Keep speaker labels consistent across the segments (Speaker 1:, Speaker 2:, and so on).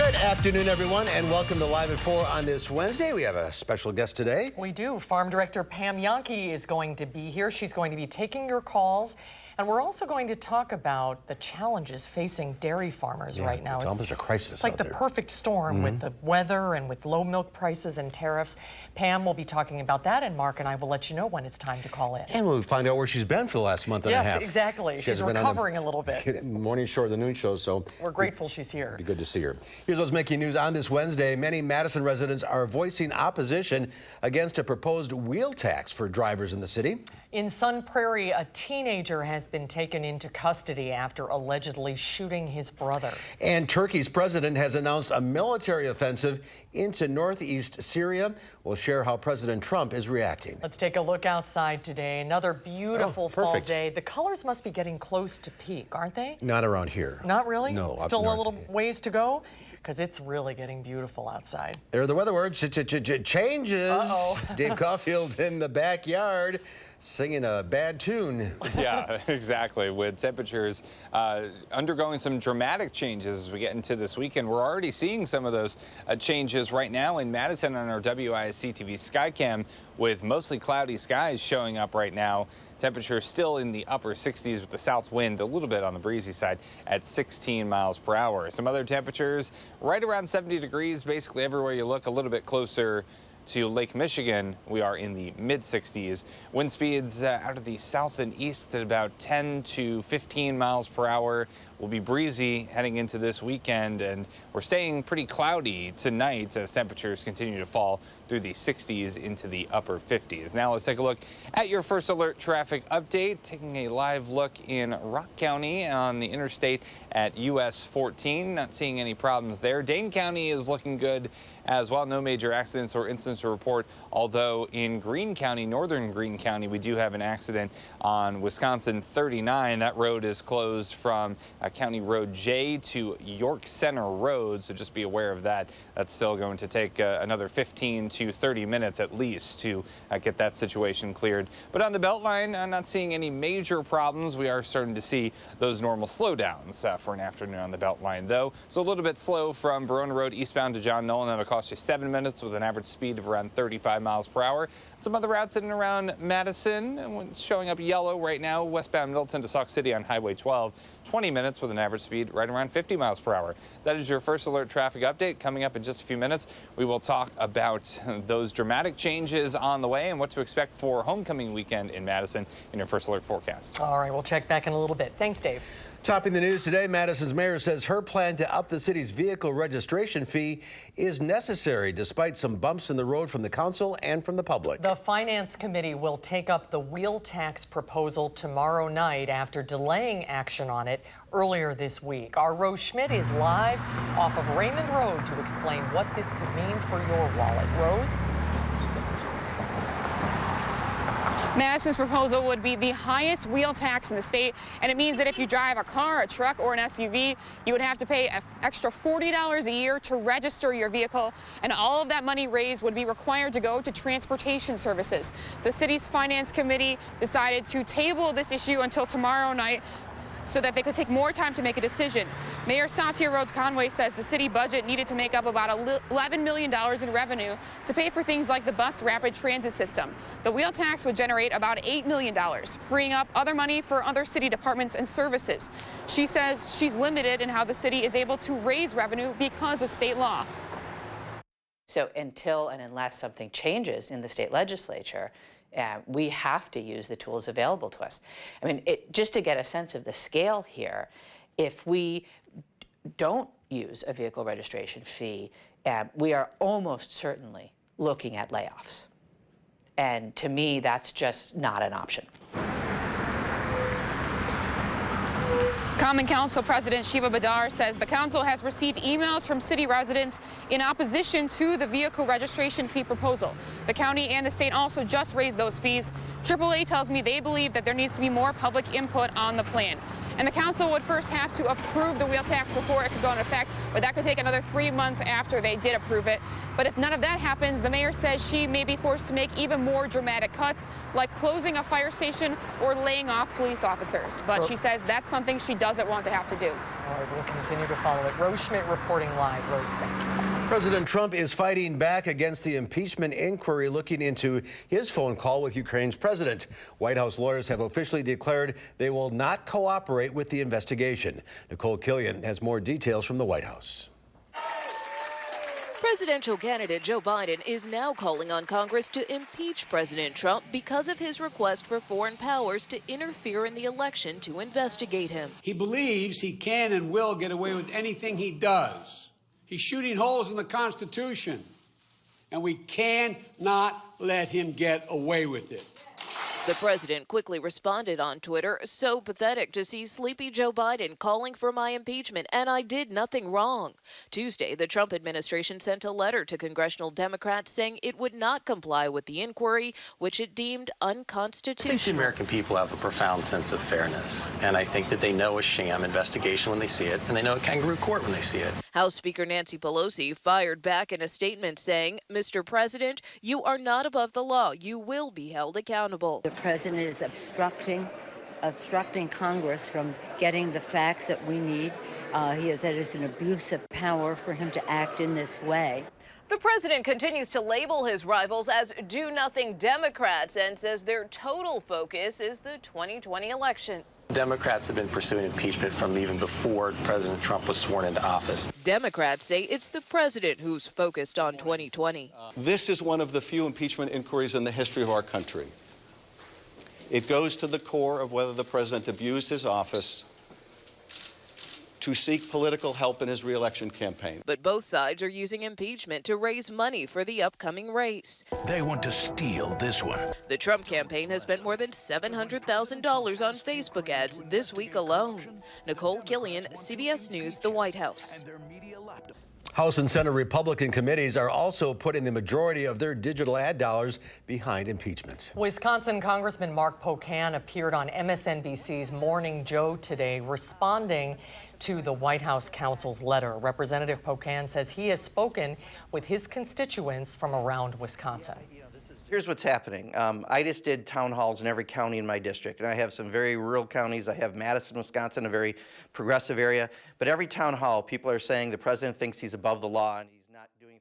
Speaker 1: Good afternoon, everyone, and welcome to Live at 4 on this Wednesday. We have a special guest today.
Speaker 2: We do. Farm Director Pam Yankee is going to be here. She's going to be taking your calls. And we're also going to talk about the challenges facing dairy farmers right now.
Speaker 1: It's almost a crisis.
Speaker 2: It's like the perfect storm with the weather and with low milk prices and tariffs. Pam will be talking about that, and Mark and I will let you know when it's time to call in.
Speaker 1: And we'll find out where she's been for the last month and a half.
Speaker 2: Yes, exactly. She's recovering a little bit.
Speaker 1: Morning show or the noon show, so
Speaker 2: we're grateful she's here.
Speaker 1: It'd be good to see her. Here's what's making news on this Wednesday. Many Madison residents are voicing opposition against a proposed wheel tax for drivers in the city.
Speaker 2: In Sun Prairie, a teenager has been taken into custody after allegedly shooting his brother. And Turkey's president has announced a military offensive into northeast Syria. We'll share how President Trump is reacting. Let's take a look outside today. Another beautiful fall day. The colors must be getting close to peak, aren't they? Not around here. Not really? No. Still a little ways to go? Because it's really getting beautiful outside. There are the weather words. Changes. Dave Caulfield in the backyard singing a bad tune.
Speaker 3: Yeah, exactly. With temperatures undergoing some dramatic changes as we get into this weekend. We're already seeing some of those changes right now in Madison on our WISC-TV Skycam, with mostly cloudy skies showing up right now. Temperatures still in the upper 60s with the south wind a little bit on the breezy side at 16 miles per hour. Some other temperatures right around 70 degrees basically everywhere you look, a little bit closer to Lake Michigan. We are in the mid 60s. Wind speeds out of the south and east at about 10 to 15 miles per hour. Will be breezy heading into this weekend, and we're staying pretty cloudy tonight as temperatures continue to fall through the 60s into the upper 50s. Now let's take a look at your first alert traffic update, taking a live look in Rock County on the interstate at US 14. Not seeing any problems there. Dane County is looking good as well. No major accidents or incidents to report, although in Greene County, northern Greene County, we do have an accident on Wisconsin 39. That road is closed from County Road J to York Center Road, so just be aware of that. That's still going to take another 15 to 30 minutes at least to get that situation cleared. But on the Beltline, I'm not seeing any major problems. We are starting to see those normal slowdowns for an afternoon on the Beltline, though. So a little bit slow from Verona Road eastbound to John Nolan. That'll cost you 7 minutes with an average speed of around 35 miles per hour. Some other routes in and around Madison, and showing up yellow right now, westbound Middleton to Sauk City on Highway 12. 20 minutes with an average speed right around 50 miles per hour. That is your first alert traffic update. Coming up in just a few minutes, we will talk about those dramatic changes on the way and what to expect for homecoming weekend in Madison in your first alert forecast. All right, we'll check back in a little bit. Thanks, Dave.
Speaker 1: Topping the news today, Madison's mayor says her plan to up the city's vehicle registration fee is necessary despite some bumps in the road from the council and from the public.
Speaker 2: The Finance Committee will take up the wheel tax proposal tomorrow night after delaying action on it earlier this week. Our Rose Schmidt is live off of Raymond Road to explain what this could mean for your wallet. Rose?
Speaker 4: Madison's proposal would be the highest wheel tax in the state, and it means that if you drive a car, a truck, or an SUV, you would have to pay an extra $40 a year to register your vehicle, and all of that money raised would be required to go to transportation services. The city's Finance Committee decided to table this issue until tomorrow night so that they could take more time to make a decision. Mayor Satya Rhodes Conway says the city budget needed to make up about $11 million in revenue to pay for things like the bus rapid transit system. The wheel tax would generate about $8 million, freeing up other money for other city departments and services. She says she's limited in how the city is able to raise revenue because of state law.
Speaker 5: So until and unless something changes in the state legislature, we have to use the tools available to us. I mean, just to get a sense of the scale here, if we don't use a vehicle registration fee, we are almost certainly looking at layoffs. And to me, that's just not an option.
Speaker 4: Common Council President Shiva Badar says the council has received emails from city residents in opposition to the vehicle registration fee proposal. The county and the state also just raised those fees. AAA tells me they believe that there needs to be more public input on the plan. And the council would first have to approve the wheel tax before it could go into effect, but that could take another 3 months after they did approve it. But if none of that happens, the mayor says she may be forced to make even more dramatic cuts, like closing a fire station or laying off police officers. But she says that's something she doesn't want to have to do.
Speaker 2: All right, we'll continue to follow it. Rose Schmidt reporting live. Rose, thank you.
Speaker 1: President Trump is fighting back against the impeachment inquiry looking into his phone call with Ukraine's president. White House lawyers have officially declared they will not cooperate with the investigation. Nicole Killian has more details from the White House.
Speaker 6: Presidential candidate Joe Biden is now calling on Congress to impeach President Trump because of his request for foreign powers to interfere in the election to investigate him.
Speaker 7: He believes he can and will get away with anything he does. He's shooting holes in the Constitution, and we cannot let him get away with it.
Speaker 6: The president quickly responded on Twitter, "So pathetic to see sleepy Joe Biden calling for my impeachment, and I did nothing wrong." Tuesday, the Trump administration sent a letter to congressional Democrats saying it would not comply with the inquiry, which it deemed unconstitutional.
Speaker 8: I think the American people have a profound sense of fairness, and I think that they know a sham investigation when they see it, and they know a kangaroo court when they see it.
Speaker 6: House Speaker Nancy Pelosi fired back in a statement saying, "Mr. President, you are not above the law. You will be held accountable."
Speaker 9: The president is obstructing Congress from getting the facts that we need. That is an abuse of power for him to act in this way.
Speaker 6: The president continues to label his rivals as do-nothing Democrats and says their total focus is the 2020 election.
Speaker 8: Democrats have been pursuing impeachment from even before President Trump was sworn into office.
Speaker 6: Democrats say it's the president who's focused on 2020.
Speaker 10: This is one of the few impeachment inquiries in the history of our country. It goes to the core of whether the president abused his office to seek political help in his re-election campaign.
Speaker 6: But both sides are using impeachment to raise money for the upcoming race.
Speaker 11: They want to steal this one.
Speaker 6: The Trump campaign has spent more than $700,000 on Facebook ads this week alone. Nicole Killian, CBS News, the White House.
Speaker 1: House and Senate Republican committees are also putting the majority of their digital ad dollars behind impeachment.
Speaker 2: Wisconsin Congressman Mark Pocan appeared on MSNBC's Morning Joe today, responding to the White House counsel's letter. Representative Pocan says he has spoken with his constituents from around Wisconsin.
Speaker 12: Here's what's happening. I just did town halls in every county in my district, and I have some very rural counties. I have Madison, Wisconsin, a very progressive area. But every town hall, people are saying the president thinks he's above the law and he's not doing.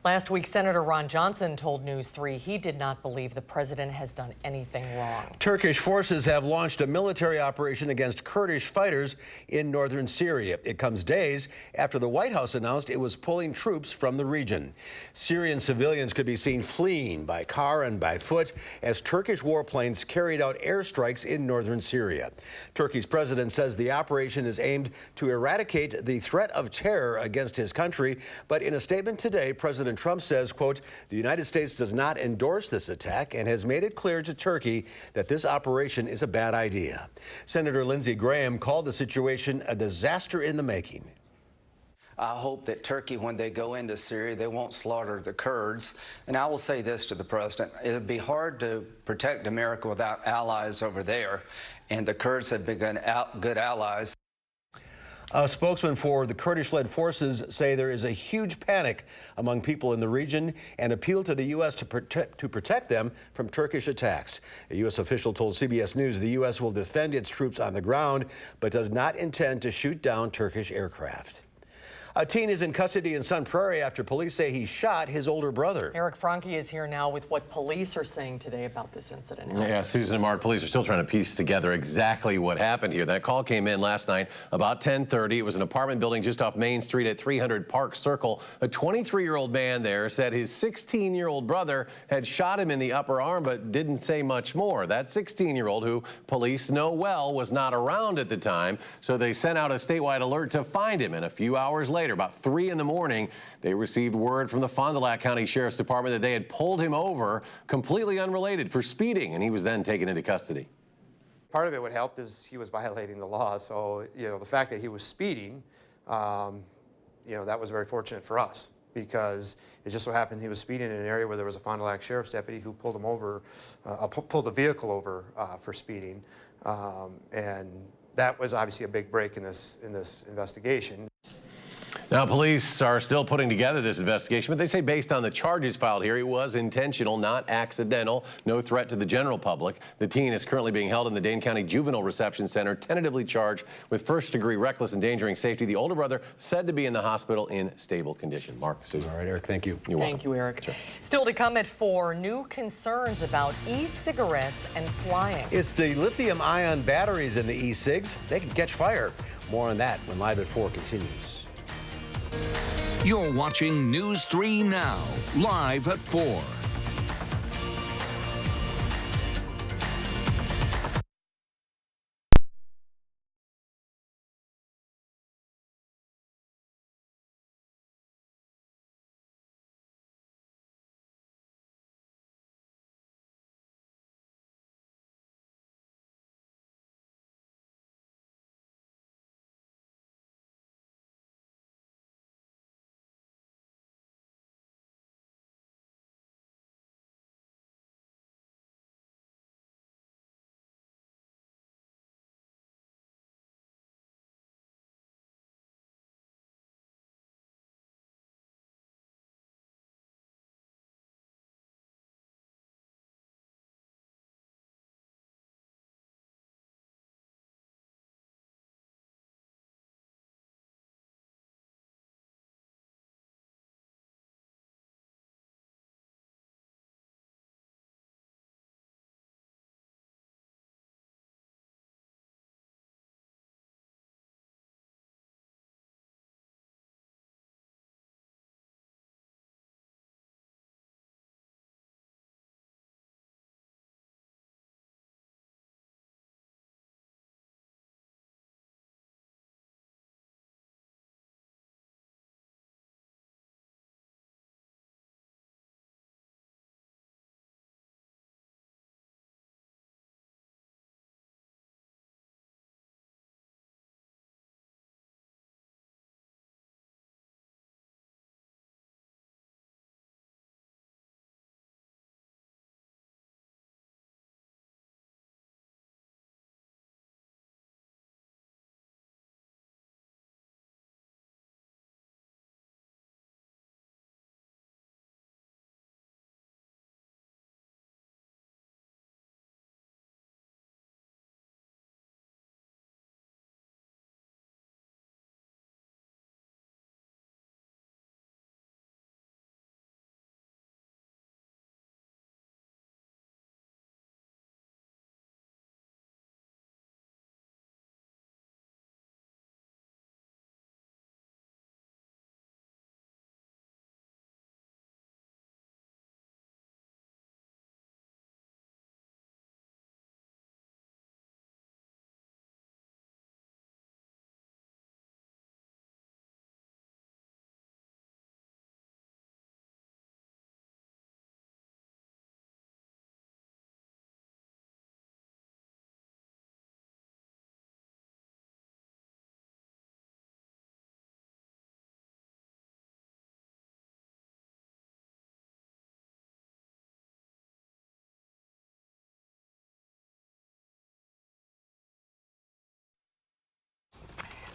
Speaker 2: Last week, Senator Ron Johnson told News 3 he did not believe the president has done anything wrong.
Speaker 1: Turkish forces have launched a military operation against Kurdish fighters in northern Syria. It comes days after the White House announced it was pulling troops from the region. Syrian civilians could be seen fleeing by car and by foot as Turkish warplanes carried out airstrikes in northern Syria. Turkey's president says the operation is aimed to eradicate the threat of terror against his country, but in a statement today, President Trump says, quote, the United States does not endorse this attack and has made it clear to Turkey that this operation is a bad idea. Senator Lindsey Graham called the situation a disaster in the making.
Speaker 13: I hope that Turkey, when they go into Syria, they won't slaughter the Kurds. And I will say this to the president. It would be hard to protect America without allies over there. And the Kurds have been good allies.
Speaker 1: A spokesman for the Kurdish-led forces say there is a huge panic among people in the region and appeal to the U.S. to protect them from Turkish attacks. A U.S. official told CBS News the U.S. will defend its troops on the ground, but does not intend to shoot down Turkish aircraft. A teen is in custody in Sun Prairie after police say he shot his older brother.
Speaker 2: Eric Franke is here now with what police are saying today about this incident.
Speaker 14: Yeah, Susan and Mark, police are still trying to piece together exactly what happened here. That call came in last night about 10:30. It was an apartment building just off Main Street at 300 Park Circle. A 23-year-old man there said his 16-year-old brother had shot him in the upper arm, but didn't say much more. That 16-year-old, who police know well, was not around at the time, so they sent out a statewide alert to find him. And a few hours later, about 3 in the morning, they received word from the Fond du Lac County Sheriff's Department that they had pulled him over, completely unrelated, for speeding, and he was then taken into custody.
Speaker 15: Part of it what helped is he was violating the law, so the fact that he was speeding, that was very fortunate for us, because it just so happened he was speeding in an area where there was a Fond du Lac Sheriff's deputy who pulled him over, pulled the vehicle over for speeding, and that was obviously a big break in this investigation.
Speaker 14: Now, police are still putting together this investigation, but they say based on the charges filed here, it was intentional, not accidental, no threat to the general public. The teen is currently being held in the Dane County Juvenile Reception Center, tentatively charged with first-degree reckless endangering safety. The older brother said to be in the hospital in stable condition. Mark, Susan.
Speaker 1: All right, Eric, thank you.
Speaker 14: You're welcome.
Speaker 2: Thank you, Eric.
Speaker 14: Sure.
Speaker 2: Still to come at 4, new concerns about e-cigarettes and flying.
Speaker 1: It's the lithium-ion batteries in the e-cigs. They can catch fire. More on that when Live at 4 continues.
Speaker 11: You're watching News 3 Now, live at 4.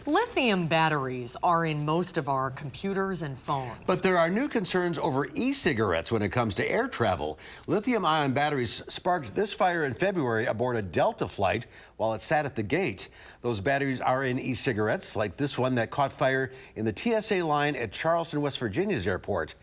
Speaker 2: Lithium batteries are in most of our computers and phones.
Speaker 1: But there are new concerns over e-cigarettes when it comes to air travel. Lithium-ion batteries sparked this fire in February aboard a Delta flight while it sat at the gate. Those batteries are in e-cigarettes, like this one that caught fire in the TSA line at Charleston, West Virginia's airport.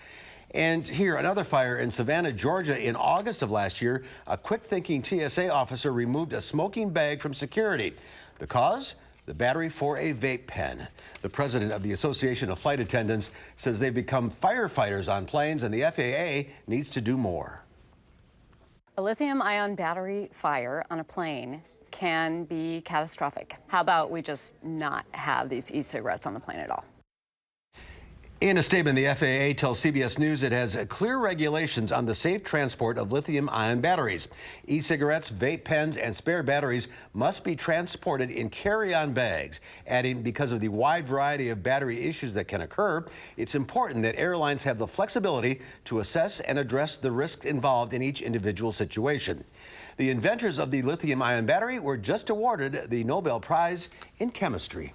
Speaker 1: And here, another fire in Savannah, Georgia in August of last year. A quick-thinking TSA officer removed a smoking bag from security. The cause? The battery for a vape pen. The president of the Association of Flight Attendants says they've become firefighters on planes and the FAA needs to do more.
Speaker 16: A lithium-ion battery fire on a plane can be catastrophic. How about we just not have these e-cigarettes on the plane at all?
Speaker 1: In a statement, the FAA tells CBS News it has clear regulations on the safe transport of lithium-ion batteries. E-cigarettes, vape pens, and spare batteries must be transported in carry-on bags. Adding, because of the wide variety of battery issues that can occur, it's important that airlines have the flexibility to assess and address the risks involved in each individual situation. The inventors of the lithium-ion battery were just awarded the Nobel Prize in Chemistry.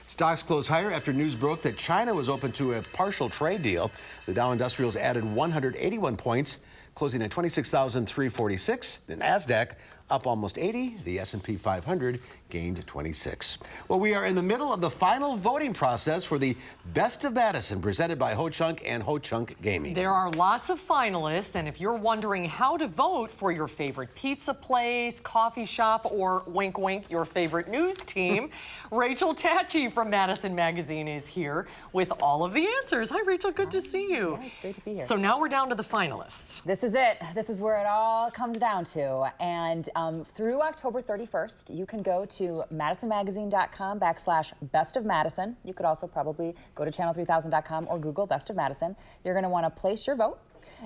Speaker 1: Stocks closed higher after news broke that China was open to a partial trade deal. The Dow Industrials added 181 points, closing at 26,346. The Nasdaq up almost 80. The S&P 500 gained 26. Well, we are in the middle of the final voting process for the Best of Madison, presented by Ho Chunk and Ho Chunk Gaming.
Speaker 2: There are lots of finalists, and if you're wondering how to vote for your favorite pizza place, coffee shop, or wink wink, your favorite news team, Rachel Tachi from Madison Magazine is here with all of the answers. Hi, Rachel. Good to see you.
Speaker 17: Yeah, it's great to be here.
Speaker 2: So now we're down to the finalists.
Speaker 17: This is it. This is where it all comes down to. And through October 31st, you can go to madisonmagazine.com/Best of Madison. You could also probably go to channel3000.com or Google Best of Madison. You're going to want to place your vote.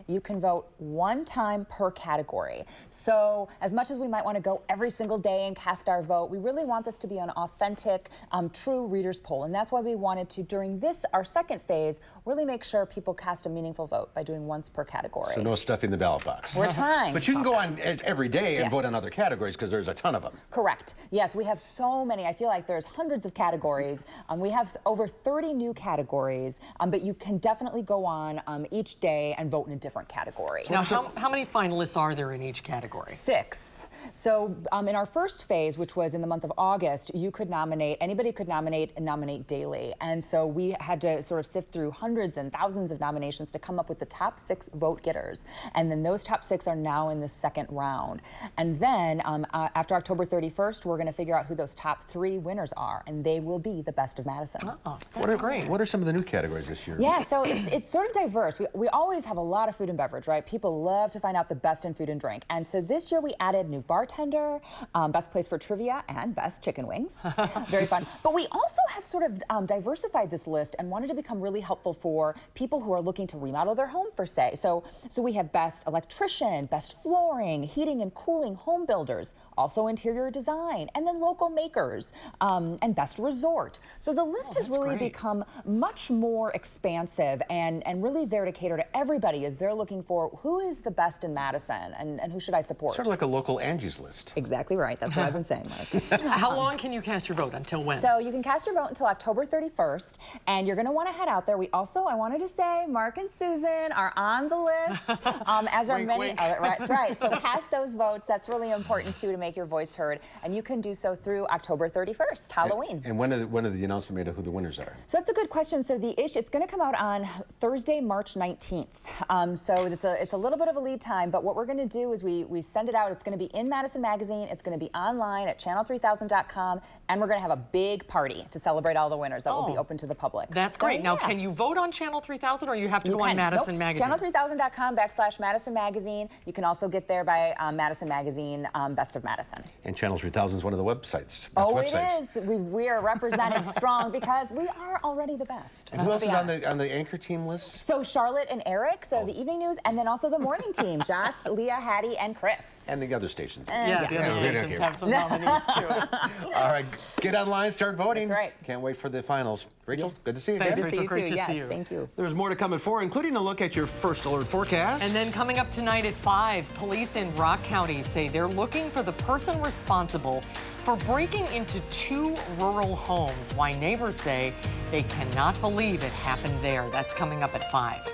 Speaker 17: You can vote one time per category. So as much as we might want to go every single day and cast our vote, we really want this to be an authentic, true reader's poll. And that's why we wanted to, during this, our second phase, really make sure people cast a meaningful vote by doing once per category.
Speaker 1: So no stuffing the ballot box.
Speaker 17: We're trying.
Speaker 1: But you can go on every day and
Speaker 17: Yes.
Speaker 1: vote on other categories because there's a ton of them.
Speaker 17: Correct. Yes, we have so many. I feel like there's hundreds of categories. We have over 30 new categories, but you can definitely go on each day and vote in a different category.
Speaker 2: Now, how many finalists are there in each category?
Speaker 17: 6. So in our first phase, which was in the month of August, you could nominate, anybody could nominate and nominate daily. And so we had to sort of sift through hundreds and thousands of nominations to come up with the top 6 vote getters. And then those top 6 are now in the second round. And then after October 31st, we're going to figure out who those top 3 winners are, and they will be the Best of Madison.
Speaker 2: Oh, that's great.
Speaker 1: What are some of the new categories this year?
Speaker 17: Yeah, so it's sort of diverse. We always have a lot of food and beverage, right? People love to find out the best in food and drink. And so this year we added new bartender, best place for trivia, and best chicken wings. Very fun. But we also have sort of diversified this list and wanted to become really helpful for people who are looking to remodel their home, per se. So we have best electrician, best flooring, heating and cooling home builders, also interior design, and then local makers, and best resort. So the list has really become much more expansive and really there to cater to everybody as they're looking for who is the best in Madison and who should I support.
Speaker 1: Sort of like a local Angie's List.
Speaker 17: Exactly right. That's what I've been saying, Mike.
Speaker 2: How long can you cast your vote? Until when?
Speaker 17: So you can cast your vote until October 31st, and you're going to want to head out there. I wanted to say, Mark and Susan are on the list, as are many. That's right. So cast those votes. That's really important too to make your voice heard, and you can do so through October 31st, Halloween.
Speaker 1: And when are the announcement made of who the winners are?
Speaker 17: So that's a good question. So it's going to come out on Thursday, March 19th. So it's a little bit of a lead time, but what we're going to do is we send it out. It's going to be in Madison Magazine. It's going to be online at channel3000.com, and we're going to have a big party to celebrate all the winners that will be open to the public.
Speaker 2: That's great.
Speaker 17: So,
Speaker 2: now,
Speaker 17: yeah.
Speaker 2: Can you vote on Channel 3000, or you have to go on Madison Magazine?
Speaker 17: Channel3000.com/Madison Magazine. You can also get there by Madison Magazine, Best of Madison.
Speaker 1: And Channel 3000 is one of the websites.
Speaker 17: It is. We are represented strong because we are already the best.
Speaker 1: And who else is on the anchor team list?
Speaker 17: So Charlotte and Eric, the evening news, and then also the morning team, Josh, Leah, Hattie, and Chris.
Speaker 1: And the other stations.
Speaker 2: The other stations have some nominees too.
Speaker 1: All right, get online, start voting.
Speaker 17: That's right.
Speaker 1: Can't wait for the finals. Rachel, good to see you again.
Speaker 2: Thanks, Rachel. Great to see you.
Speaker 17: Thank you.
Speaker 1: There's more to come at 4, including a look at your first alert forecast.
Speaker 2: And then coming up tonight at 5, police in Rock County say they're looking for the person responsible for breaking into 2 rural homes. Why neighbors say they cannot believe it happened there. That's coming up at 5.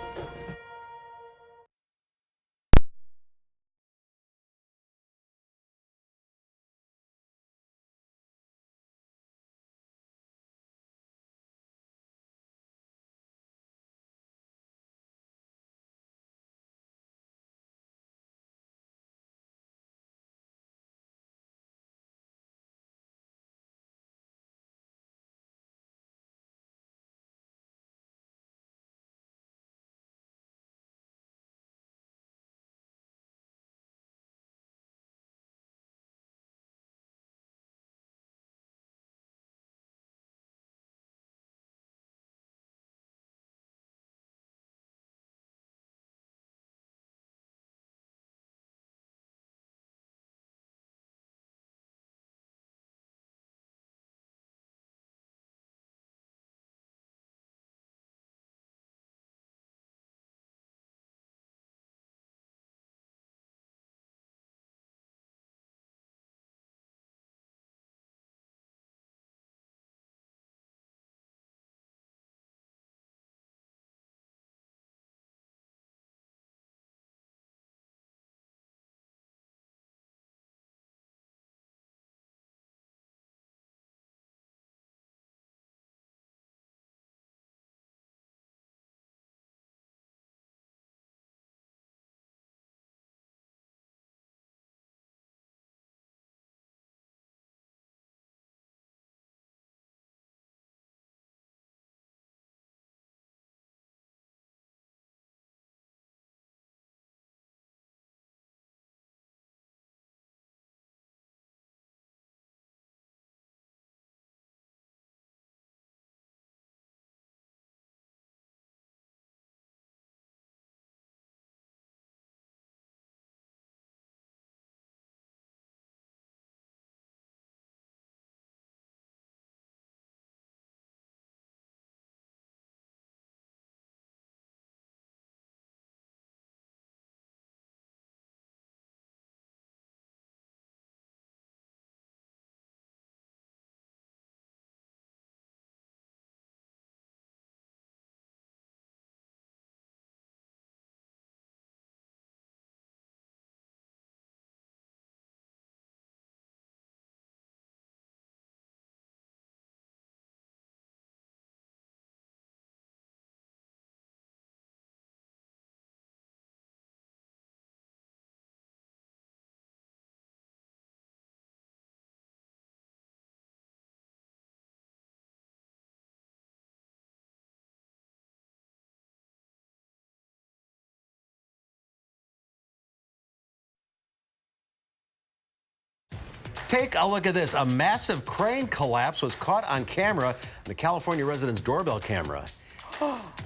Speaker 1: Take a look at this. A massive crane collapse was caught on camera on the California resident's doorbell camera.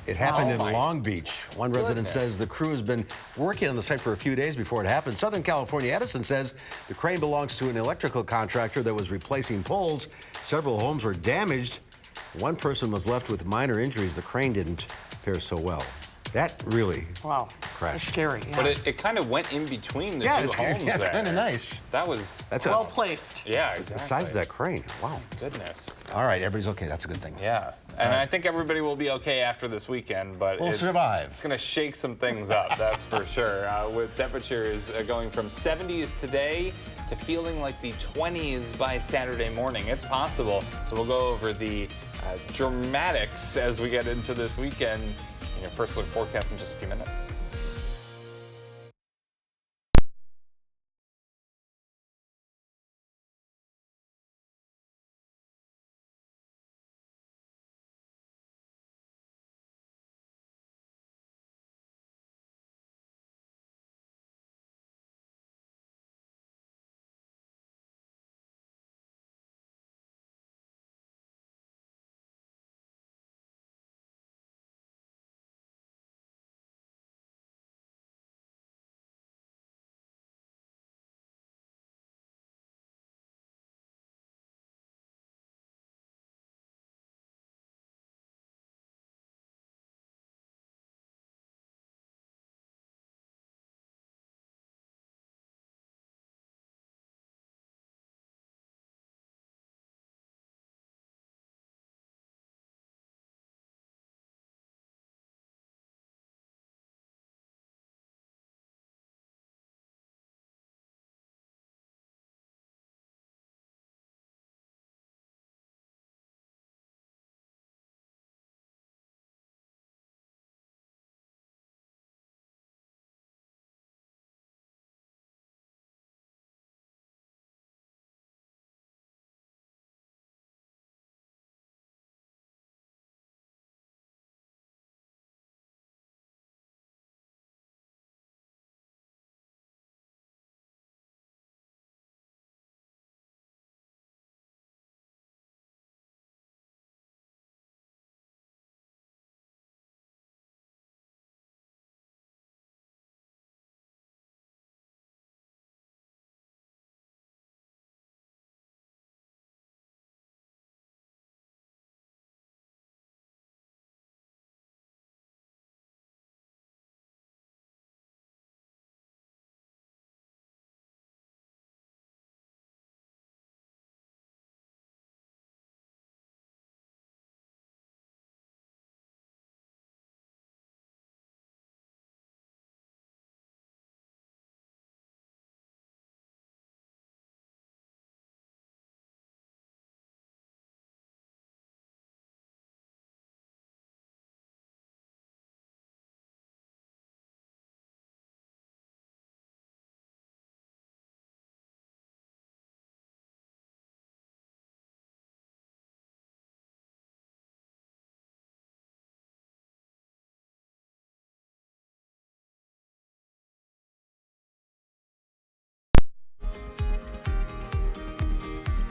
Speaker 1: It happened in Long Beach. One resident says the crew has been working on the site for a few days before it happened. Southern California Edison says the crane belongs to an electrical contractor that was replacing poles. Several homes were damaged. One person was left with minor injuries. The crane didn't fare so well. That really crashed.
Speaker 2: That's scary. Yeah.
Speaker 3: But it kind of went in between the two homes there.
Speaker 1: Yeah, it's kind of nice.
Speaker 3: That's
Speaker 2: well placed.
Speaker 3: Yeah, exactly.
Speaker 1: The size of that crane. Wow.
Speaker 3: Goodness.
Speaker 1: All right, everybody's okay. That's a good thing.
Speaker 3: Yeah. And I think everybody will be okay after this weekend, but
Speaker 1: we'll survive.
Speaker 3: It's going to shake some things up, that's for sure. With temperatures going from 70s today to feeling like the 20s by Saturday morning. It's possible. So we'll go over the dramatics as we get into this weekend. Your first look forecast in just a few minutes.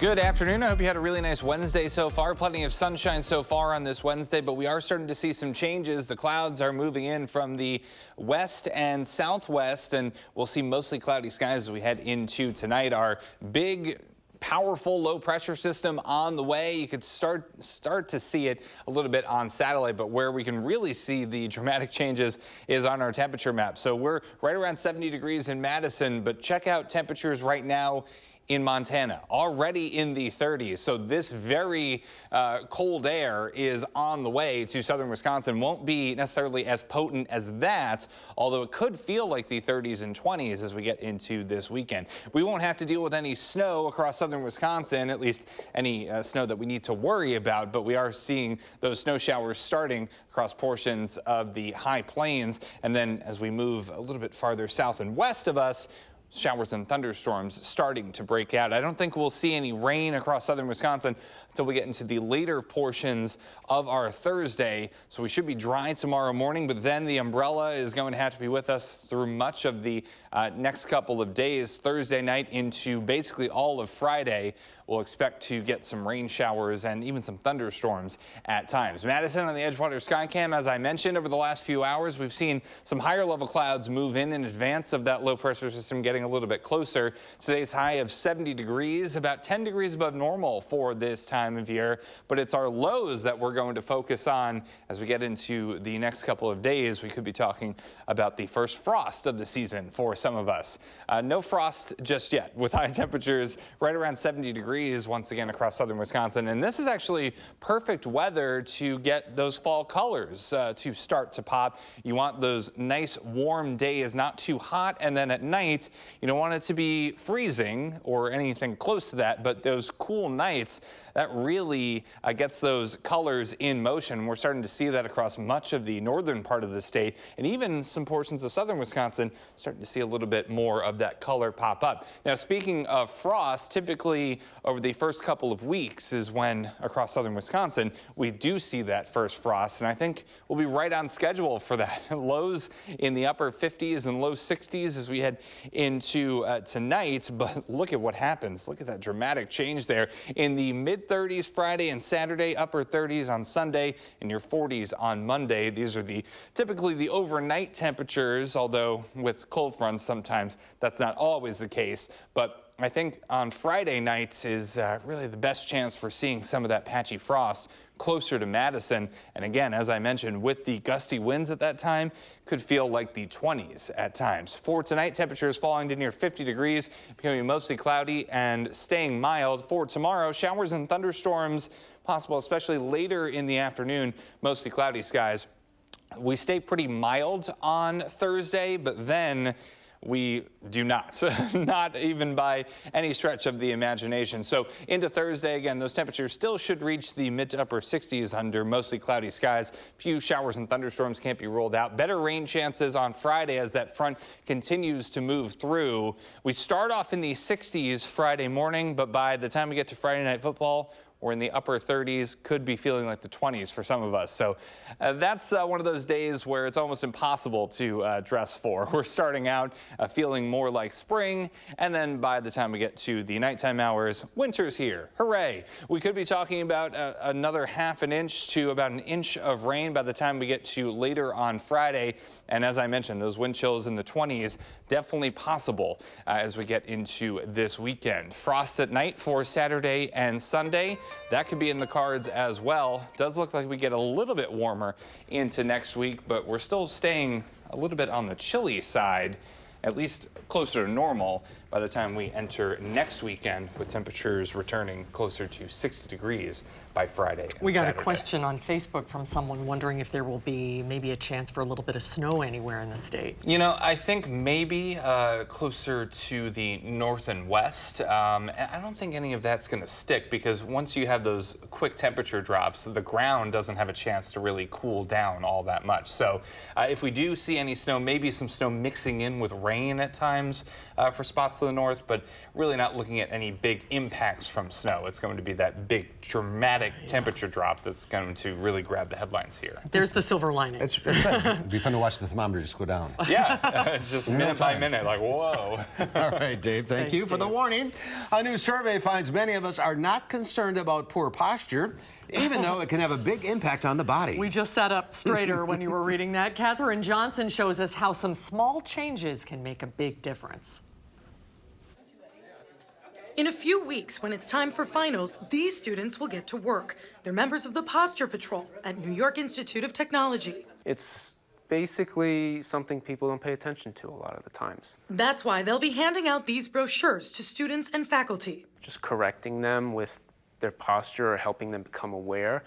Speaker 3: Good afternoon. I hope you had a really nice Wednesday so far. Plenty of sunshine so far on this Wednesday, but we are starting to see some changes. The clouds are moving in from the west and southwest, and we'll see mostly cloudy skies as we head into tonight. Our big powerful low pressure system on the way. You could start to see it a little bit on satellite, but where we can really see the dramatic changes is on our temperature map. So we're right around 70 degrees in Madison, but check out temperatures right now in Montana, already in the 30s. So this very cold air is on the way to southern Wisconsin. Won't be necessarily as potent as that, although it could feel like the 30s and 20s as we get into this weekend. We won't have to deal with any snow across southern Wisconsin, at least any snow that we need to worry about, but we are seeing those snow showers starting across portions of the high plains. And then as we move a little bit farther south and west of us, showers and thunderstorms starting to break out. I don't think we'll see any rain across southern Wisconsin until we get into the later portions of our Thursday. So we should be dry tomorrow morning, but then the umbrella is going to have to be with us through much of the next couple of days, Thursday night into basically all of Friday. We'll expect to get some rain showers and even some thunderstorms at times. Madison on the Edgewater Skycam, as I mentioned, over the last few hours, we've seen some higher level clouds move in advance of that low pressure system getting a little bit closer. Today's high of 70 degrees, about 10 degrees above normal for this time of year, but it's our lows that we're going to focus on as we get into the next couple of days. We could be talking about the first frost of the season for some of us. No frost just yet, with high temperatures right around 70 degrees once again across southern Wisconsin. And this is actually perfect weather to get those fall colors to start to pop. You want those nice warm days, not too hot, and then at night you don't want it to be freezing or anything close to that, but those cool nights, that really gets those colors in motion. We're starting to see that across much of the northern part of the state, and even some portions of southern Wisconsin starting to see a little bit more of that color pop up. Now, speaking of frost, typically over the first couple of weeks is when across southern Wisconsin we do see that first frost, and I think we'll be right on schedule for that. Lows in the upper 50s and low 60s as we head into tonight, but look at what happens. Look at that dramatic change there in the mid-30s Friday and Saturday, upper 30s on Sunday, and your 40s on Monday. These are typically the overnight temperatures, although with cold fronts sometimes that's not always the case. But I think on Friday nights is really the best chance for seeing some of that patchy frost closer to Madison. And again, as I mentioned, with the gusty winds at that time, could feel like the 20s at times. For tonight, temperatures falling to near 50 degrees, becoming mostly cloudy and staying mild. For tomorrow, showers and thunderstorms possible, especially later in the afternoon, mostly cloudy skies. We stay pretty mild on Thursday, but then we do not, not even by any stretch of the imagination. So into Thursday, again, those temperatures still should reach the mid to upper 60s under mostly cloudy skies. Few showers and thunderstorms can't be ruled out. Better rain chances on Friday as that front continues to move through. We start off in the 60s Friday morning, but by the time we get to Friday Night Football, we're in the upper 30s, could be feeling like the 20s for some of us. So that's one of those days where it's almost impossible to dress for. We're starting out feeling more like spring, and then by the time we get to the nighttime hours, winter's here. Hooray! We could be talking about another half an inch to about an inch of rain by the time we get to later on Friday. And as I mentioned, those wind chills in the 20s definitely possible as we get into this weekend. Frost at night for Saturday and Sunday. That could be in the cards as well. Does look like we get a little bit warmer into next week, but we're still staying a little bit on the chilly side, at least closer to normal by the time we enter next weekend, with temperatures returning closer to 60 degrees by Friday and
Speaker 2: We got
Speaker 3: Saturday.
Speaker 2: a question on Facebook from someone wondering if there will be maybe a chance for a little bit of snow anywhere in the state.
Speaker 3: You know, I think maybe closer to the north and west. And I don't think any of that's going to stick, because once you have those quick temperature drops, the ground doesn't have a chance to really cool down all that much. So if we do see any snow, maybe some snow mixing in with rain at times for spots to the north, but really not looking at any big impacts from snow. It's going to be that big dramatic temperature drop that's going to really grab the headlines here.
Speaker 2: There's the silver lining.
Speaker 1: It's right. It'd be fun to watch the thermometer just go down.
Speaker 3: Yeah, just minute by minute, like, whoa.
Speaker 1: All right, Dave, thank you for the warning. A new survey finds many of us are not concerned about poor posture, even though it can have a big impact on the body.
Speaker 2: We just sat up straighter when you were reading that. Katherine Johnson shows us how some small changes can make a big difference.
Speaker 18: In a few weeks, when it's time for finals, these students will get to work. They're members of the Posture Patrol at New York Institute of Technology.
Speaker 19: It's basically something people don't pay attention to a lot of the times.
Speaker 18: That's why they'll be handing out these brochures to students and faculty.
Speaker 19: Just correcting them with their posture or helping them become aware.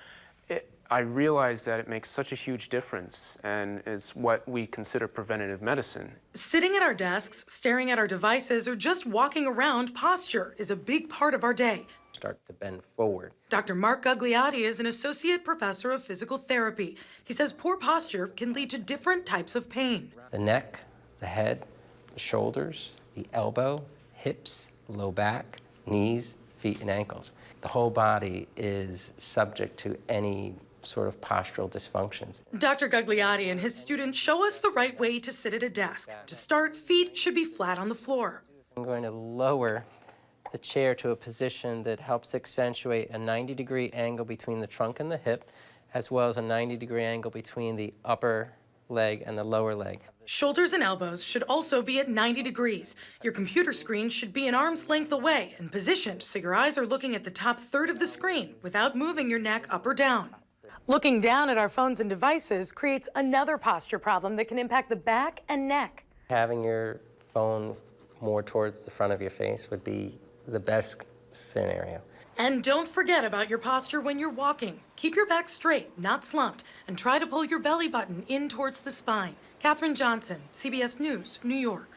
Speaker 19: I realize that it makes such a huge difference and is what we consider preventative medicine.
Speaker 18: Sitting at our desks, staring at our devices, or just walking around, posture is a big part of our day.
Speaker 20: Start to bend forward.
Speaker 18: Dr. Mark Gugliotti is an associate professor of physical therapy. He says poor posture can lead to different types of pain.
Speaker 20: The neck, the head, the shoulders, the elbow, hips, low back, knees, feet and ankles. The whole body is subject to any sort of postural dysfunctions.
Speaker 18: Dr. Gagliotti and his students show us the right way to sit at a desk. To start, feet should be flat on the floor.
Speaker 20: I'm going to lower the chair to a position that helps accentuate a 90-degree angle between the trunk and the hip, as well as a 90-degree angle between the upper leg and the lower leg.
Speaker 18: Shoulders and elbows should also be at 90 degrees. Your computer screen should be an arm's length away and positioned so your eyes are looking at the top third of the screen without moving your neck up or down. Looking down at our phones and devices creates another posture problem that can impact the back and neck.
Speaker 20: Having your phone more towards the front of your face would be the best scenario.
Speaker 18: And don't forget about your posture when you're walking. Keep your back straight, not slumped, and try to pull your belly button in towards the spine. Katherine Johnson, CBS News, New York.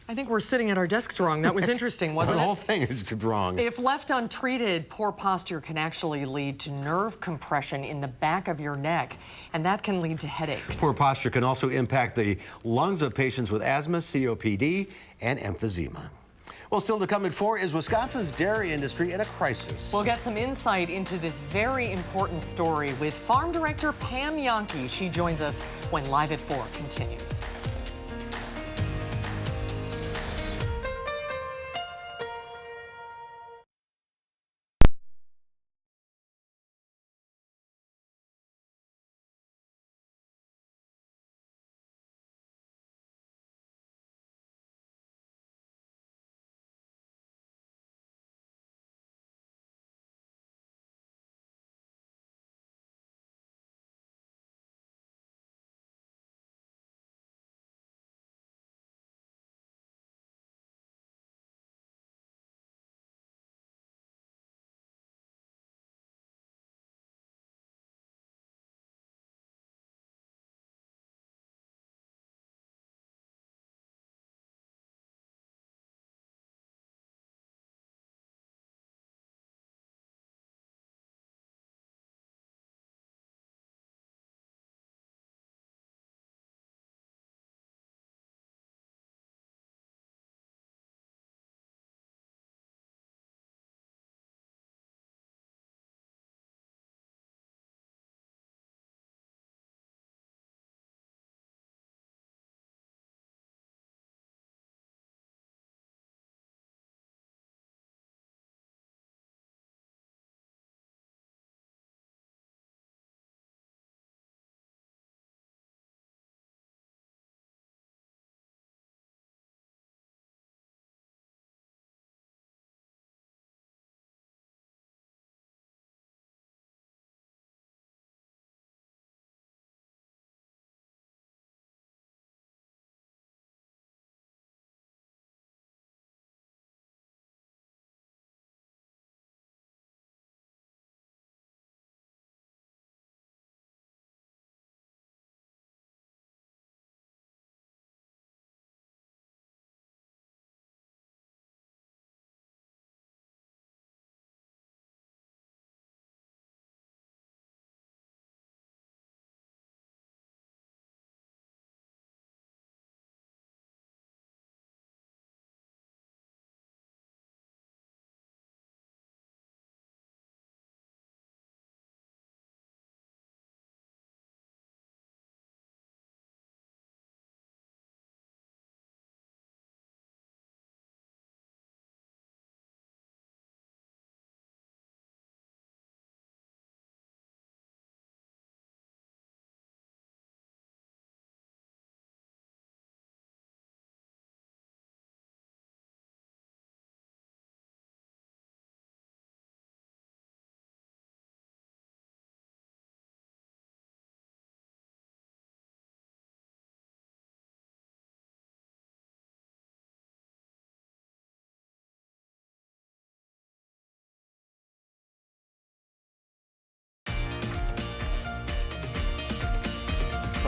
Speaker 2: I think we're sitting at our desks wrong. That was interesting, wasn't it?
Speaker 1: The whole thing is wrong.
Speaker 2: If left untreated, poor posture can actually lead to nerve compression in the back of your neck, and that can lead to headaches.
Speaker 1: Poor posture can also impact the lungs of patients with asthma, COPD, and emphysema. Well, still to come at 4 is Wisconsin's dairy industry in a crisis.
Speaker 2: We'll get some insight into this very important story with Farm Director Pam Yonke. She joins us when Live at 4 continues.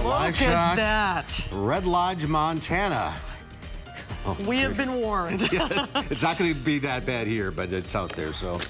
Speaker 1: Live
Speaker 2: Look
Speaker 1: shot.
Speaker 2: at that.
Speaker 1: Red Lodge, Montana. Oh,
Speaker 2: we have been warned.
Speaker 1: Yeah, it's not going to be that bad here, but it's out there. So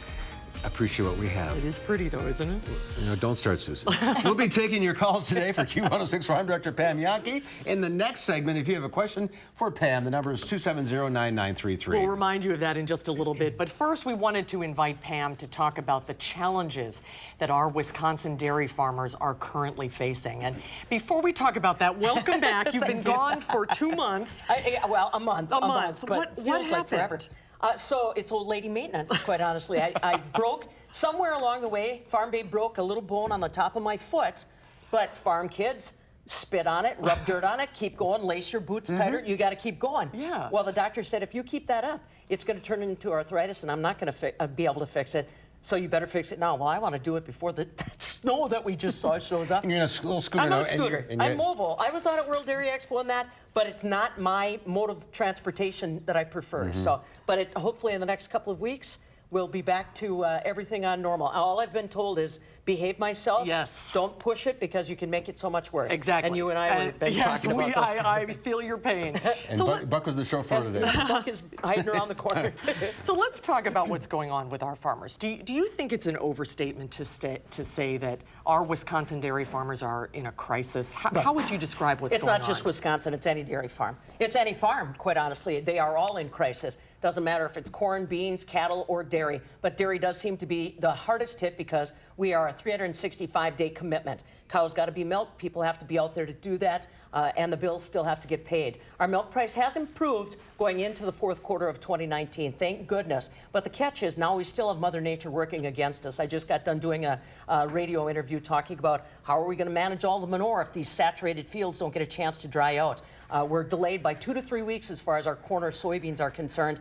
Speaker 1: appreciate what we have.
Speaker 2: It is pretty, though, isn't it?
Speaker 1: You know, don't start, Susan. We'll be taking your calls today for Q106 Farm Director Pam Yankee. In the next segment, if you have a question for Pam, the number is 270-9933.
Speaker 2: We'll remind you of that in just a little bit. But first, we wanted to invite Pam to talk about the challenges that our Wisconsin dairy farmers are currently facing. And before we talk about that, welcome back. You've been gone for 2 months.
Speaker 21: Well, a month.
Speaker 2: A month.
Speaker 21: But
Speaker 2: What
Speaker 21: feels like forever.
Speaker 2: happened?
Speaker 21: So it's old lady maintenance, quite honestly. I broke, somewhere along the way, Farm Babe broke a little bone on the top of my foot, but farm kids spit on it, rub dirt on it, keep going, lace your boots tighter, you got to keep going.
Speaker 2: Yeah.
Speaker 21: Well, the doctor said, if you keep that up, it's going to turn into arthritis, and I'm not going to be able to fix it. So you better fix it now. Well, I want to do it before that snow that we just saw shows up.
Speaker 1: And you're in a little scooter
Speaker 21: I'm
Speaker 1: now.
Speaker 21: on a scooter. I'm mobile. I was out at World Dairy Expo and that, but it's not my mode of transportation that I prefer. So, but hopefully in the next couple of weeks, we'll be back to everything on normal. All I've been told is behave myself.
Speaker 2: Yes.
Speaker 21: Don't push it because you can make it so much worse.
Speaker 2: Exactly.
Speaker 21: And you and I have been
Speaker 2: yes,
Speaker 21: talking about this.
Speaker 2: I feel your pain.
Speaker 1: And
Speaker 2: So
Speaker 1: Buck was the chauffeur today.
Speaker 21: Buck is hiding around the corner.
Speaker 2: So let's talk about what's going on with our farmers. Do you think it's an overstatement to say that our Wisconsin dairy farmers are in a crisis? How would you describe what's going on?
Speaker 21: It's not just Wisconsin, it's any dairy farm. It's any farm, quite honestly. They are all in crisis. Doesn't matter if it's corn, beans, cattle, or dairy. But dairy does seem to be the hardest hit because we are a 365-day commitment. Cows got to be milked. People have to be out there to do that. And the bills still have to get paid. Our milk price has improved going into the fourth quarter of 2019, thank goodness. But the catch is now we still have Mother Nature working against us. I just got done doing a radio interview talking about how are we going to manage all the manure if these saturated fields don't get a chance to dry out. We're delayed by 2 to 3 weeks as far as our corn or soybeans are concerned,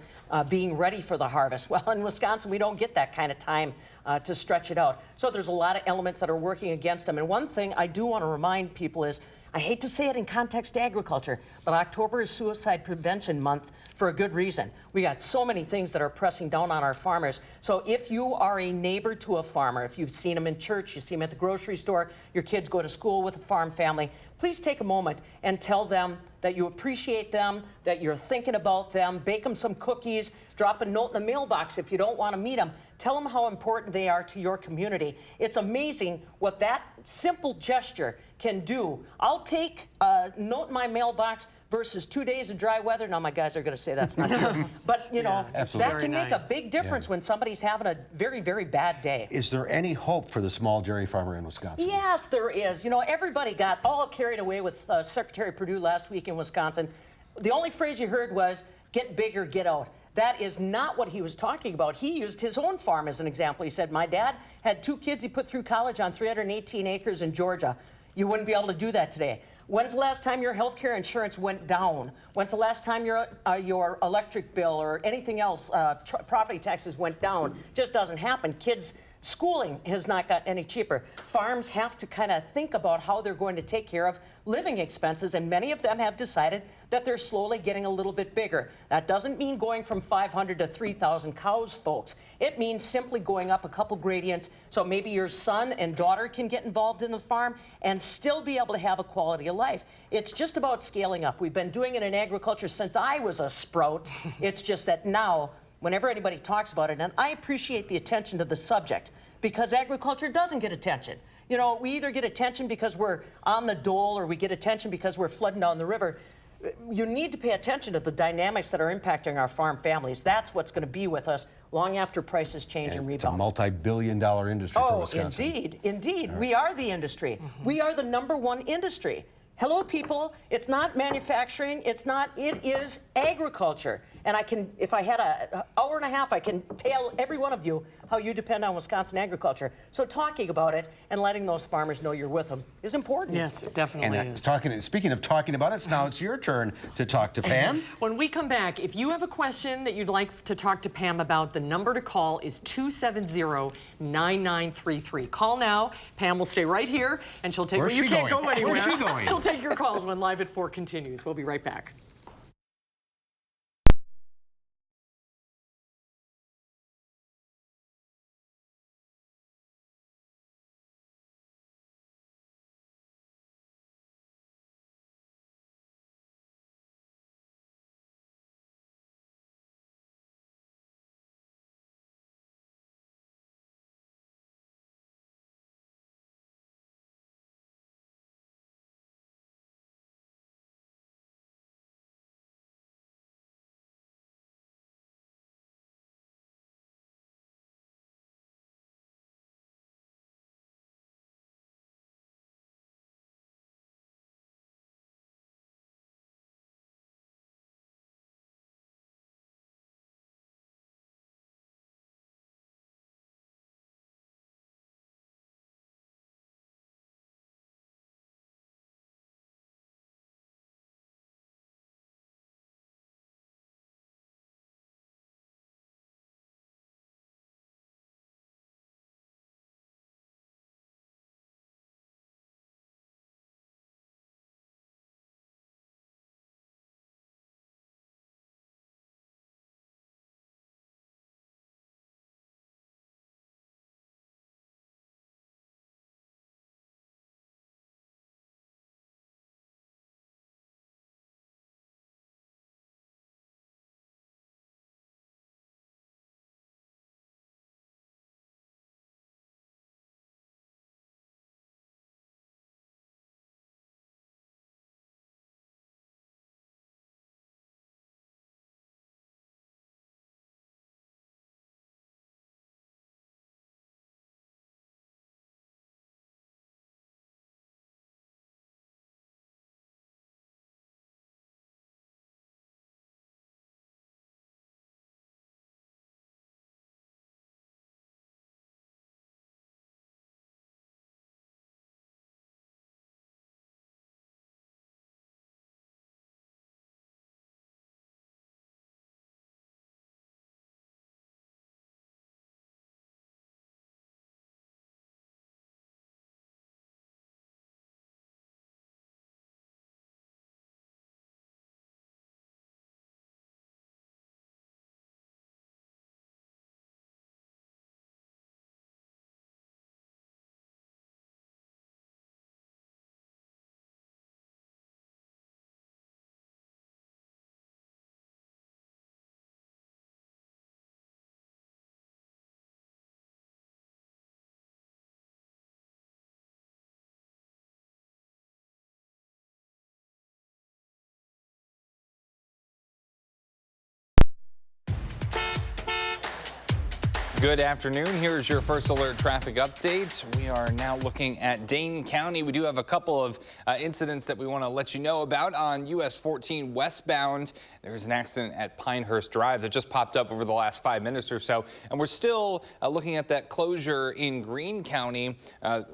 Speaker 21: being ready for the harvest. Well, in Wisconsin, we don't get that kind of time to stretch it out. So there's a lot of elements that are working against them. And one thing I do want to remind people is, I hate to say it in context to agriculture, but October is Suicide Prevention Month for a good reason. We got so many things that are pressing down on our farmers. So if you are a neighbor to a farmer, if you've seen them in church, you see them at the grocery store, your kids go to school with a farm family, please take a moment and tell them that you appreciate them, that you're thinking about them, bake them some cookies, drop a note in the mailbox if you don't want to meet them. Tell them how important they are to your community. It's amazing what that simple gesture can do. I'll take a note in my mailbox versus 2 days of dry weather. Now, my guys are going to say that's not true. But, you know, that can make a big difference when somebody's having a very, very bad day.
Speaker 1: Is there any hope for the small dairy farmer in Wisconsin?
Speaker 21: Yes, there is. You know, everybody got all carried away with Secretary Perdue last week in Wisconsin. The only phrase you heard was, get big or get out. That is not what he was talking about. He used his own farm as an example. He said, my dad had 2 kids he put through college on 318 acres in Georgia. You wouldn't be able to do that today. When's the last time your health care insurance went down? When's the last time your electric bill or anything else, property taxes went down? Just doesn't happen. Kids' schooling has not got any cheaper. Farms have to kind of think about how they're going to take care of living expenses, and many of them have decided that they're slowly getting a little bit bigger. That doesn't mean going from 500 to 3,000 cows, folks. It means simply going up a couple gradients so maybe your son and daughter can get involved in the farm and still be able to have a quality of life. It's just about scaling up. We've been doing it in agriculture since I was a sprout. It's just that now, whenever anybody talks about it, and I appreciate the attention to the subject, because agriculture doesn't get attention. You know, we either get attention because we're on the dole or we get attention because we're flooding down the river. You need to pay attention to the dynamics that are impacting our farm families. That's what's going to be with us long after prices change and rebound.
Speaker 1: It's a multi-billion-dollar industry for Wisconsin.
Speaker 21: Indeed, indeed. We are the industry. We are the #1 industry. Hello, people. It's not manufacturing. It's not. It is agriculture. And I can, if I had an hour and a half, I can tell every one of you how you depend on Wisconsin agriculture. So talking about it and letting those farmers know you're with them is important.
Speaker 2: Yes, it definitely is.
Speaker 1: Speaking of talking about it, now it's your turn to talk to Pam.
Speaker 2: When we come back, if you have a question that you'd like to talk to Pam about, the number to call is 270-9933. Call now. Pam will stay right here, and she'll take.
Speaker 1: Where's
Speaker 2: you
Speaker 1: she
Speaker 2: can't
Speaker 1: going?
Speaker 2: go anywhere.
Speaker 1: Where's she going?
Speaker 2: She'll take your calls when Live at 4 continues. We'll be right back.
Speaker 3: Good afternoon. Here's your first alert traffic update. We are now looking at Dane County. We do have a couple of incidents that we want to let you know about. On US 14 westbound, there's an accident at Pinehurst Drive that just popped up over the last 5 minutes or so. And we're still looking at that closure in Greene County.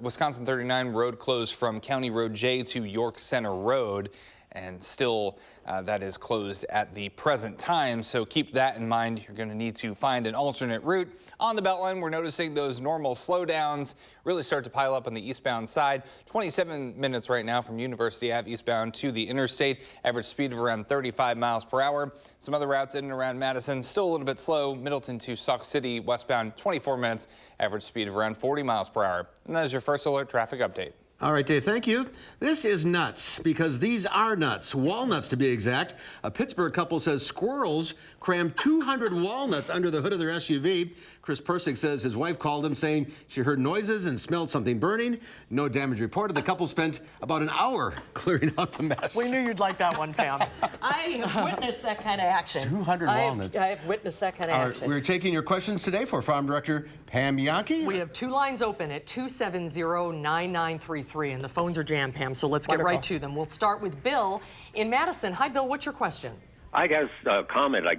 Speaker 3: Wisconsin 39 road closed from County Road J to York Center Road. And still that is closed at the present time, so keep that in mind. You're going to need to find an alternate route. On the Beltline, we're noticing those normal slowdowns really start to pile up on the eastbound side. 27 minutes right now from University Ave eastbound to the interstate. Average speed of around 35 miles per hour. Some other routes in and around Madison, still a little bit slow. Middleton to Sauk City westbound, 24 minutes. Average speed of around 40 miles per hour. And that is your first alert traffic update.
Speaker 1: All right, Dave, thank you. This is nuts, because these are nuts. Walnuts, to be exact. A Pittsburgh couple says squirrels crammed 200 walnuts under the hood of their SUV. Chris Persick says his wife called him saying she heard noises and smelled something burning. No damage reported. The couple spent about an hour clearing out the mess.
Speaker 21: We knew you'd like that one, Pam. I have witnessed that kind of action.
Speaker 1: 200 walnuts.
Speaker 21: I have witnessed that kind of action.
Speaker 1: We're taking your questions today for Farm Director Pam Yankee.
Speaker 21: We have two lines open at 270-9933, and the phones are jammed, Pam, so let's get right to them. We'll start with Bill in Madison. Hi, Bill. What's your question?
Speaker 5: I guess a comment. I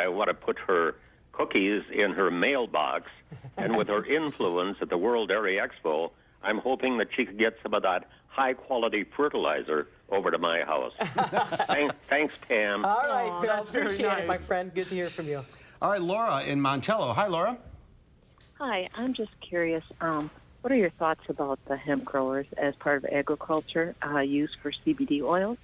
Speaker 5: want to put her cookies in her mailbox, and with her influence at the World Dairy Expo, I'm hoping that she could get some of that high-quality fertilizer over to my house. Thanks, Pam.
Speaker 21: All right, Bill. That's appreciate very nice. it, my friend. Good to hear from you.
Speaker 1: All right, Laura in Montello. Hi, Laura.
Speaker 22: Hi, I'm just curious. What are your thoughts about the hemp growers as part of agriculture used for CBD oils?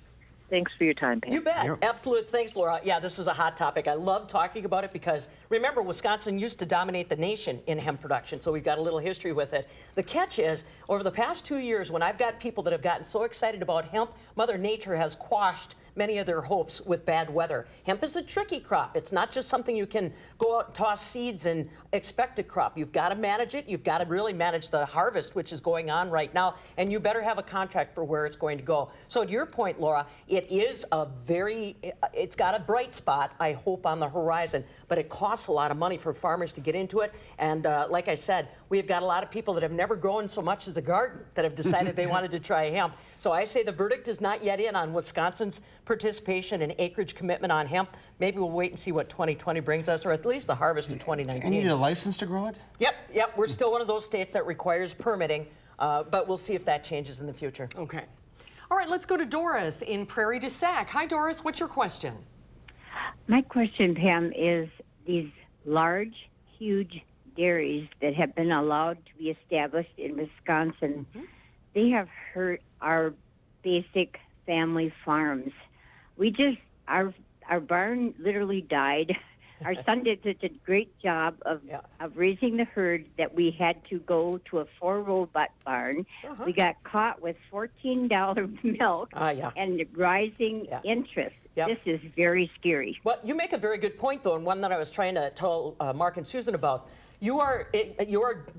Speaker 22: Thanks for your time, Pam.
Speaker 21: You bet. Absolute. Thanks, Laura. Yeah, this is a hot topic. I love talking about it because, remember, Wisconsin used to dominate the nation in hemp production, so we've got a little history with it. The catch is, over the past 2 years, when I've got people that have gotten so excited about hemp, Mother Nature has quashed many of their hopes with bad weather. Hemp is a tricky crop. It's not just something you can go out and toss seeds and expect to crop. You've got to manage it. You've got to really manage the harvest, which is going on right now, and you better have a contract for where it's going to go. So to your point, Laura, it's got a bright spot, I hope, on the horizon, but it costs a lot of money for farmers to get into it. And like I said, we've got a lot of people that have never grown so much as a garden that have decided they wanted to try hemp. So I say the verdict is not yet in on Wisconsin's participation and acreage commitment on hemp. Maybe we'll wait and see what 2020 brings us, or at least the harvest of 2019.
Speaker 1: And you need a license to grow it?
Speaker 21: Yep. We're still one of those states that requires permitting, but we'll see if that changes in the future. Okay. All right, let's go to Doris in Prairie du Sac. Hi, Doris. What's your question?
Speaker 23: My question, Pam, is these large, huge dairies that have been allowed to be established in Wisconsin, they have hurt our basic family farms. Our barn literally died. Our son did such a great job of raising the herd that we had to go to a 4-robot barn. We got caught with $14 milk and rising interest. This is very scary.
Speaker 21: Well, you make a very good point, though, and one that I was trying to tell Mark and Susan about. You are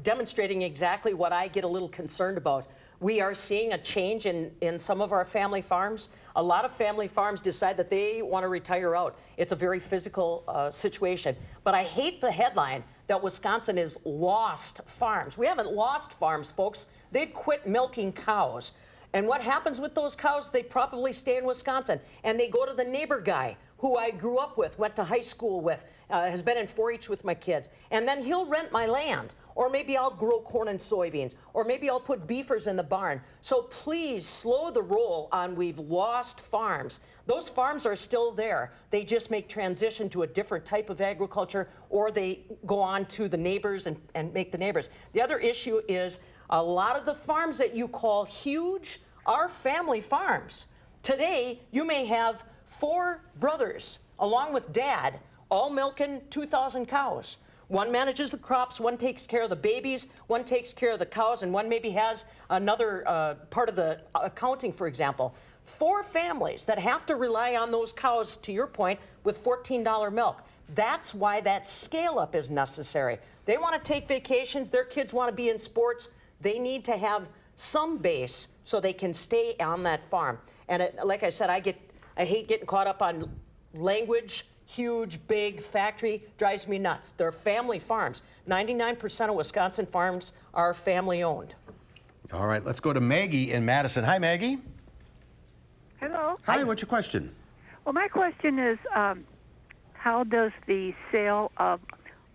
Speaker 21: demonstrating exactly what I get a little concerned about. We are seeing a change in some of our family farms. A lot of family farms decide that they want to retire out. It's a very physical situation. But I hate the headline that Wisconsin is lost farms. We haven't lost farms, folks. They've quit milking cows. And what happens with those cows? They probably stay in Wisconsin. And they go to the neighbor guy who I grew up with, went to high school with, has been in 4-H with my kids. And then he'll rent my land. Or maybe I'll grow corn and soybeans. Or maybe I'll put beefers in the barn. So please slow the roll on we've lost farms. Those farms are still there. They just make transition to a different type of agriculture, or they go on to the neighbors and make the neighbors. The other issue is a lot of the farms that you call huge are family farms. Today, you may have 4 brothers, along with dad, all milking 2,000 cows. One manages the crops, one takes care of the babies, one takes care of the cows, and one maybe has another part of the accounting, for example. 4 families that have to rely on those cows, to your point, with $14 milk. That's why that scale-up is necessary. They want to take vacations. Their kids want to be in sports. They need to have some base so they can stay on that farm. And like I said, I hate getting caught up on language. Huge, big factory drives me nuts. They're family farms 99% of Wisconsin farms are family owned.
Speaker 1: All right, let's go to Maggie in Madison. Hi, Maggie.
Speaker 4: Hello.
Speaker 1: Hi, what's your question?
Speaker 4: Well, my question is, how does the sale of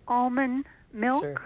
Speaker 4: almond milk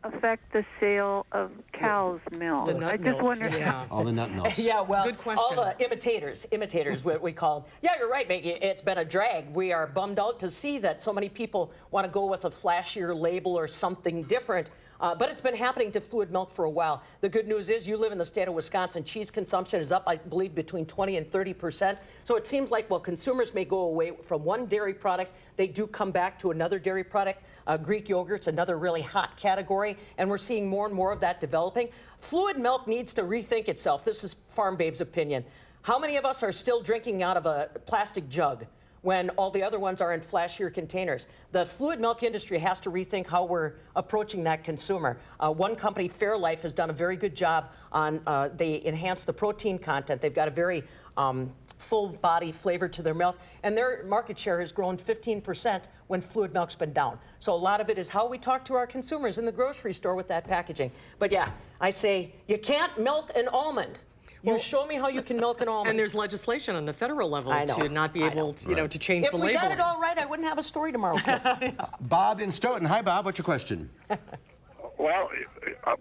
Speaker 4: affect the sale of cow's milk? I just wonder.
Speaker 21: Yeah.
Speaker 1: All the nut milks.
Speaker 21: Yeah, well, good question. All the imitators, what we call them. Yeah, you're right, Maggie. It's been a drag. We are bummed out to see that so many people want to go with a flashier label or something different. But it's been happening to fluid milk for a while. The good news is you live in the state of Wisconsin. Cheese consumption is up, I believe, between 20 and 30%. So it seems like while consumers may go away from one dairy product, they do come back to another dairy product. Greek yogurt's another really hot category, and we're seeing more and more of that developing. Fluid milk needs to rethink itself. This is Farm Babe's opinion. How many of us are still drinking out of a plastic jug when all the other ones are in flashier containers? The fluid milk industry has to rethink how we're approaching that consumer. One company, Fairlife, has done a very good job on, they enhance the protein content. They've got a very full body flavor to their milk, and their market share has grown 15% when fluid milk's been down. So a lot of it is how we talk to our consumers in the grocery store with that packaging. But yeah, I say you can't milk an almond. You show me how you can milk an almond.
Speaker 2: And there's legislation on the federal level to not be able to,
Speaker 21: Right.
Speaker 2: to change the label.
Speaker 21: If we got it all right, I wouldn't have a story tomorrow, kids.
Speaker 1: Bob in Stoughton. Hi, Bob. What's your question?
Speaker 7: Well,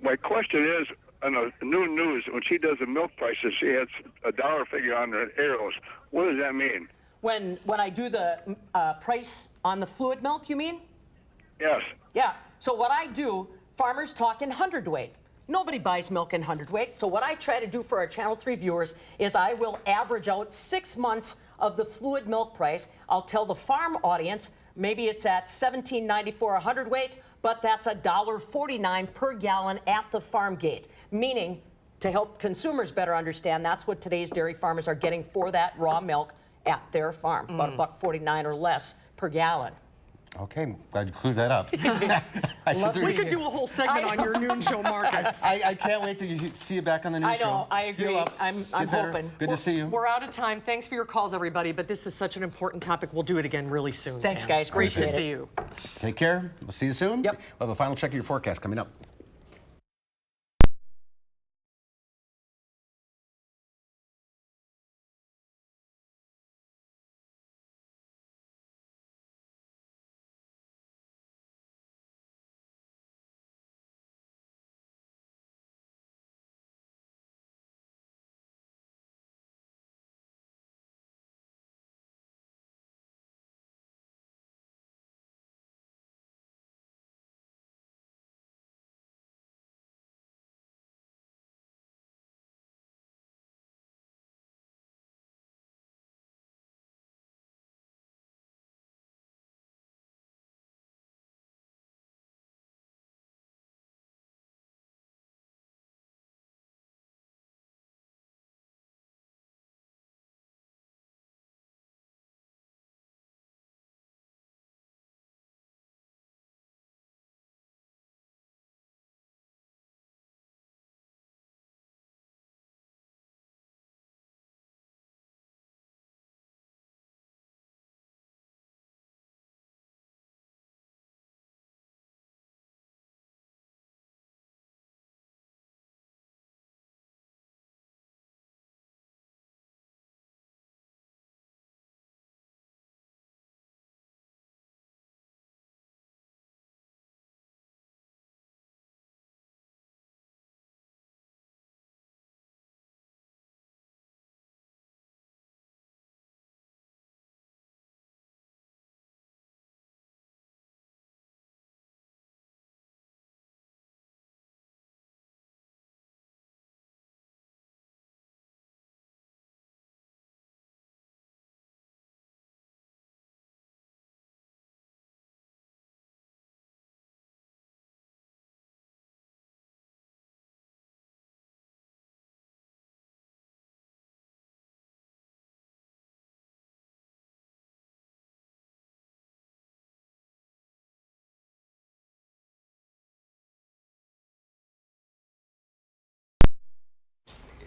Speaker 7: my question is, on the new news, when she does the milk prices, she has a dollar figure on the arrows. What does that mean?
Speaker 21: When I do the price on the fluid milk, you mean?
Speaker 7: Yes.
Speaker 21: Yeah. So what I do, farmers talk in hundredweight. Nobody buys milk in hundredweight. So what I try to do for our Channel 3 viewers is I will average out 6 months of the fluid milk price. I'll tell the farm audience maybe it's at $17.94 a hundredweight, but that's $1.49 per gallon at the farm gate. Meaning, to help consumers better understand, that's what today's dairy farmers are getting for that raw milk at their farm, about $1.49 or less per gallon.
Speaker 1: Okay, glad you cleared that up.
Speaker 2: We could do a whole segment on your noon show markets.
Speaker 1: I can't wait to see you back on the news show.
Speaker 21: I know, I agree.
Speaker 1: Heal up.
Speaker 21: I'm
Speaker 1: Get better.
Speaker 21: hoping.
Speaker 1: Good to see you.
Speaker 2: We're out of time. Thanks for your calls, everybody, but this is such an important topic. We'll do it again really soon.
Speaker 21: Thanks,
Speaker 2: Pam.
Speaker 21: guys.
Speaker 2: Great to
Speaker 21: Appreciate
Speaker 2: see
Speaker 21: it.
Speaker 2: you.
Speaker 1: Take care. We'll see you soon. Yep. We'll have a final check of your forecast coming up.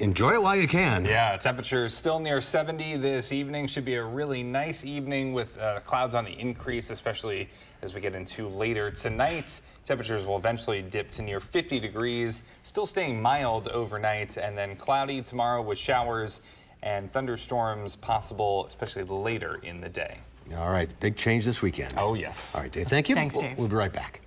Speaker 1: enjoy it while you can.
Speaker 3: Yeah, temperatures still near 70 this evening. Should be a really nice evening with clouds on the increase, especially as we get into later tonight. Temperatures will eventually dip to near 50 degrees, still staying mild overnight, and then cloudy tomorrow with showers and thunderstorms possible, especially later in the day.
Speaker 1: All right, big change this weekend.
Speaker 3: Oh, yes.
Speaker 1: All right, Dave, thank you.
Speaker 2: Thanks, Dave.
Speaker 1: We'll be right back.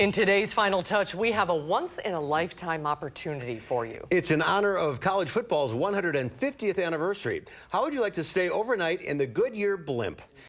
Speaker 2: In today's Final Touch, we have a once-in-a-lifetime opportunity for you.
Speaker 1: It's in honor of college football's 150th anniversary. How would you like to stay overnight in the Goodyear Blimp?